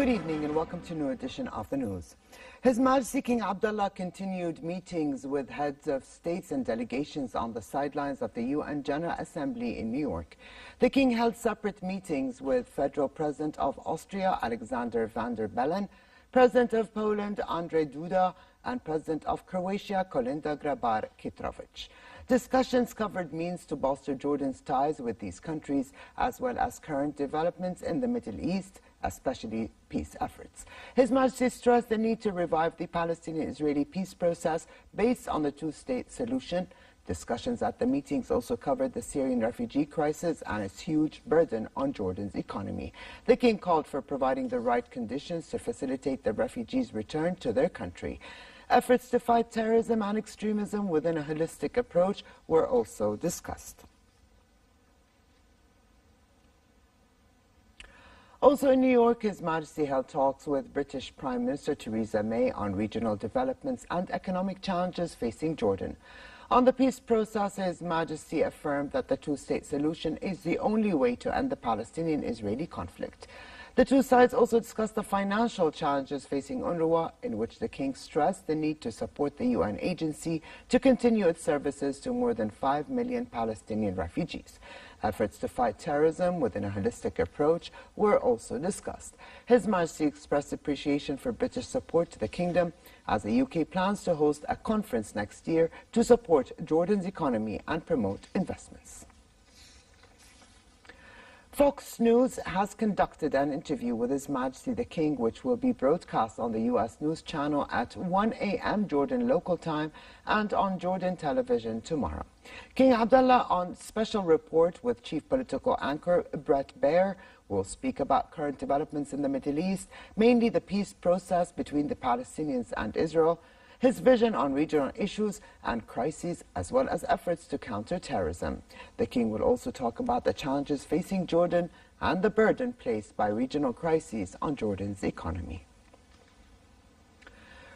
Good evening and welcome to a new edition of the news. His Majesty King Abdullah continued meetings with heads of states and delegations on the sidelines of the UN General Assembly in New York. The King held separate meetings with Federal President of Austria, Alexander van der Bellen, President of Poland, Andrzej Duda, and President of Croatia, Kolinda Grabar-Kitarović. Discussions covered means to bolster Jordan's ties with these countries, as well as current developments in the Middle East, especially peace efforts. His Majesty stressed the need to revive the Palestinian-Israeli peace process based on the two-state solution. Discussions at the meetings also covered the Syrian refugee crisis and its huge burden on Jordan's economy. The King called for providing the right conditions to facilitate the refugees' return to their country. Efforts to fight terrorism and extremism within a holistic approach were also discussed. Also in New York, His Majesty held talks with British Prime Minister Theresa May on regional developments and economic challenges facing Jordan. On the peace process, His Majesty affirmed that the two-state solution is the only way to end the Palestinian-Israeli conflict. The two sides also discussed the financial challenges facing UNRWA, in which the King stressed the need to support the UN agency to continue its services to more than 5 million Palestinian refugees. Efforts to fight terrorism within a holistic approach were also discussed. His Majesty expressed appreciation for British support to the Kingdom as the UK plans to host a conference next year to support Jordan's economy and promote investments. Fox News has conducted an interview with His Majesty the King, which will be broadcast on the U.S. News Channel at 1 a.m. Jordan local time and on Jordan television tomorrow. King Abdullah, on special report with Chief Political Anchor Brett Baer, will speak about current developments in the Middle East, mainly the peace process between the Palestinians and Israel, his vision on regional issues and crises, as well as efforts to counter terrorism. The King will also talk about the challenges facing Jordan and the burden placed by regional crises on Jordan's economy.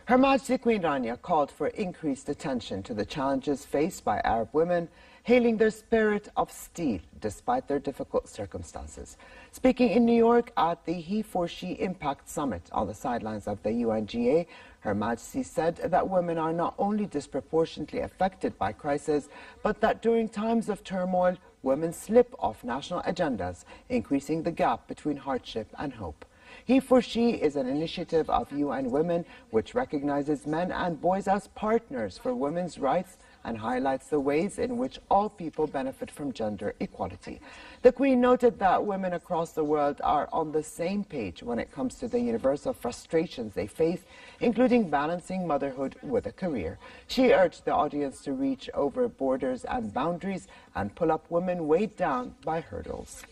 Her Majesty Queen Rania called for increased attention to the challenges faced by Arab women, hailing their spirit of steel despite their difficult circumstances. Speaking in New York at the He-for-She Impact Summit on the sidelines of the UNGA, Her Majesty said that women are not only disproportionately affected by crisis, but that during times of turmoil, women slip off national agendas, increasing the gap between hardship and hope. He-for-She is an initiative of UN Women which recognizes men and boys as partners for women's rights and highlights the ways in which all people benefit from gender equality. The Queen noted that women across the world are on the same page when it comes to the universal frustrations they face, including balancing motherhood with a career. She urged the audience to reach over borders and boundaries and pull up women weighed down by hurdles.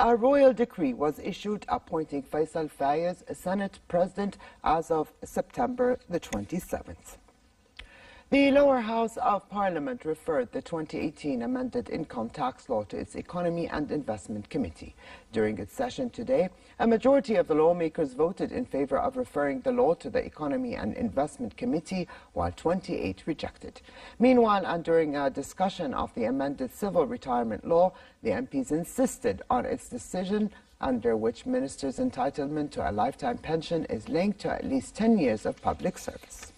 A royal decree was issued appointing Faisal Fayez Senate President as of September the 27th. The lower house of Parliament referred the 2018 amended income tax law to its Economy and Investment Committee. During its session today, a majority of the lawmakers voted in favor of referring the law to the Economy and Investment Committee, while 28 rejected. Meanwhile, and during a discussion of the amended civil retirement law, the MPs insisted on its decision under which ministers' entitlement to a lifetime pension is linked to at least 10 years of public service.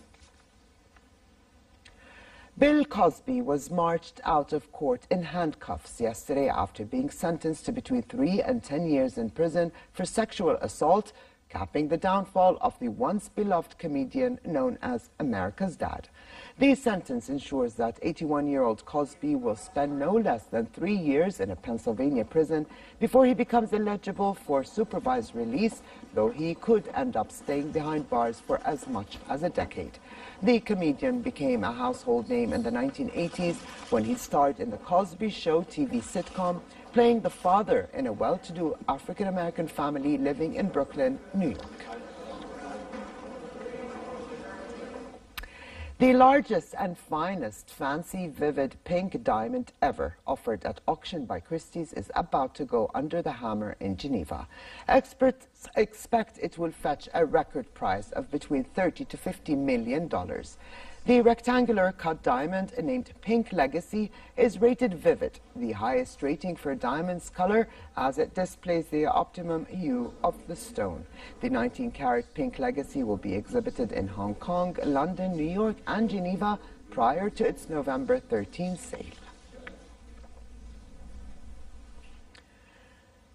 Bill Cosby was marched out of court in handcuffs yesterday after being sentenced to between 3 and 10 years in prison for sexual assault, capping the downfall of the once beloved comedian known as America's Dad. The sentence ensures that 81-year-old Cosby will spend no less than 3 years in a Pennsylvania prison before he becomes eligible for supervised release, though he could end up staying behind bars for as much as a decade. The comedian became a household name in the 1980s when he starred in The Cosby Show TV sitcom, playing the father in a well-to-do African-American family living in Brooklyn, New York. The largest and finest fancy vivid pink diamond ever offered at auction by Christie's is about to go under the hammer in Geneva. Experts expect it will fetch a record price of between $30 to $50 million. The rectangular cut diamond, named Pink Legacy, is rated vivid, the highest rating for a diamond's color, as it displays the optimum hue of the stone. The 19-carat Pink Legacy will be exhibited in Hong Kong, London, New York, and Geneva prior to its November 13 sale.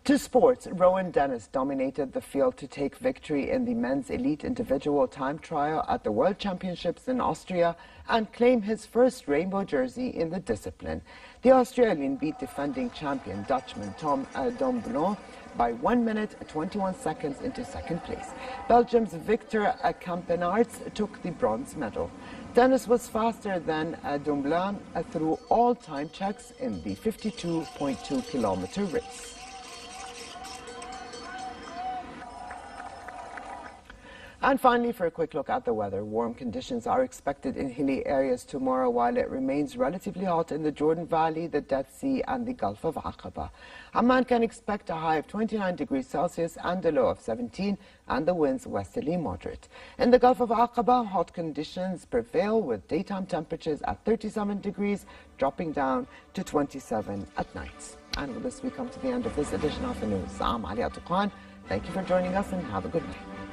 To sports, Rowan Dennis dominated the field to take victory in the men's elite individual time trial at the World Championships in Austria and claim his first rainbow jersey in the discipline. The Australian beat defending champion Dutchman Tom Dumoulin by 1 minute 21 seconds into second place. Belgium's Victor Campenaerts took the bronze medal. Dennis was faster than Dumoulin through all time checks in the 52.2-kilometer race. And finally, for a quick look at the weather, warm conditions are expected in hilly areas tomorrow, while it remains relatively hot in the Jordan Valley, the Dead Sea, and the Gulf of Aqaba. Amman can expect a high of 29 degrees Celsius and a low of 17, and the winds westerly moderate. In the Gulf of Aqaba, hot conditions prevail with daytime temperatures at 37 degrees, dropping down to 27 at night. And with this, we come to the end of this edition of the news. I'm علياء. Thank you for joining us, and have a good night.